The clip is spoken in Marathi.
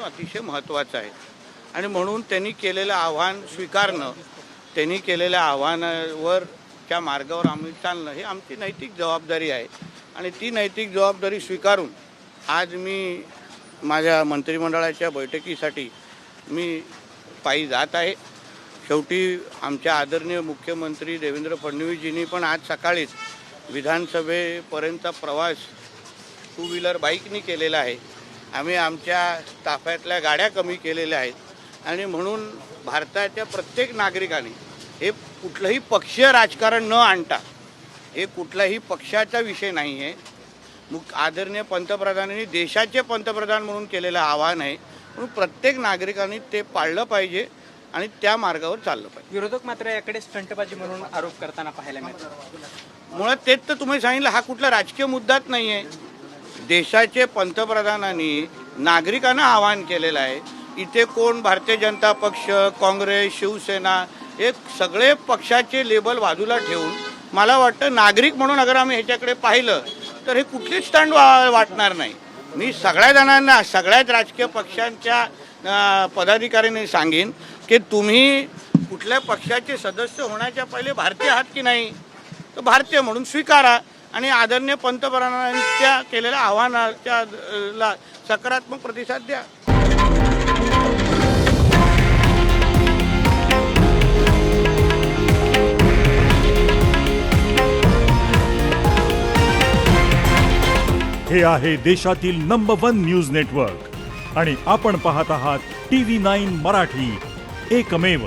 अतिशय महत्त्वाचं आहे आणि म्हणून त्यांनी केलेलं आव्हान स्वीकारणं, त्यांनी केलेल्या आव्हानावर त्या मार्गावर आम्ही चालणं हे आमची नैतिक जबाबदारी आहे आणि ती नैतिक जबाबदारी स्वीकारून आज मी माझ्या मंत्रिमंडळाच्या बैठकीसाठी मी पायी जात आहे। शेवटी आमच्या आदरणीय मुख्यमंत्री देवेंद्र फडणवीसजींनी पण आज सकाळीच विधानसभेपर्यंतचा प्रवास टू व्हीलर बाईकनी केलेला आहे। आम्ही आमच्या ताफ्यातल्या गाड्या कमी केलेल्या आहेत आणि म्हणून भारताच्या प्रत्येक नागरिकाने हे कुठलंही पक्षीय राजकारण न आणता, हे कुठलाही पक्षाचा विषय नाही आहे, आदरणीय पंतप्रधानांनी देशाचे पंतप्रधान म्हणून केलेलं आव्हान आहे, म्हणून प्रत्येक नागरिकांनी ते पाळलं पाहिजे आणि त्या मार्गावर चाललं पाहिजे। विरोधक मात्र याकडे स्टंटबाजी म्हणून आरोप करताना पाहायला मिळतात। मुळात तेच तर तुम्ही सांगितलं, हा कुठला राजकीय मुद्दाच नाही आहे। देशाचे पंतप्रधानांनी नागरिकांना आवाहन केलेलं आहे। इथे कोण भारतीय जनता पक्ष, काँग्रेस, शिवसेना हे सगळे पक्षाचे लेबल बाजूला ठेवून मला वाटतं नागरिक म्हणून अगर आम्ही ह्याच्याकडे पाहिलं तर हे कुठलीच स्टंट वाटणार नाही। मी सगळ्या जणांना, सगळ्याच राजकीय पक्षांच्या पदाधिकाऱ्यांनी सांगेन की तुम्ही कुठल्या पक्षाचे सदस्य होण्याच्या पहिले भारतीय आहात की नाही, तर भारतीय म्हणून स्वीकारा आणि आदरणीय पंतप्रधानांच्या केलेल्या आव्हानाच्या ला सकारात्मक प्रतिसाद द्या। हे आहे देशातील नंबर 1 न्यूज नेटवर्क आणि आपण पाहत आहात TV9 मराठी, एकमेव।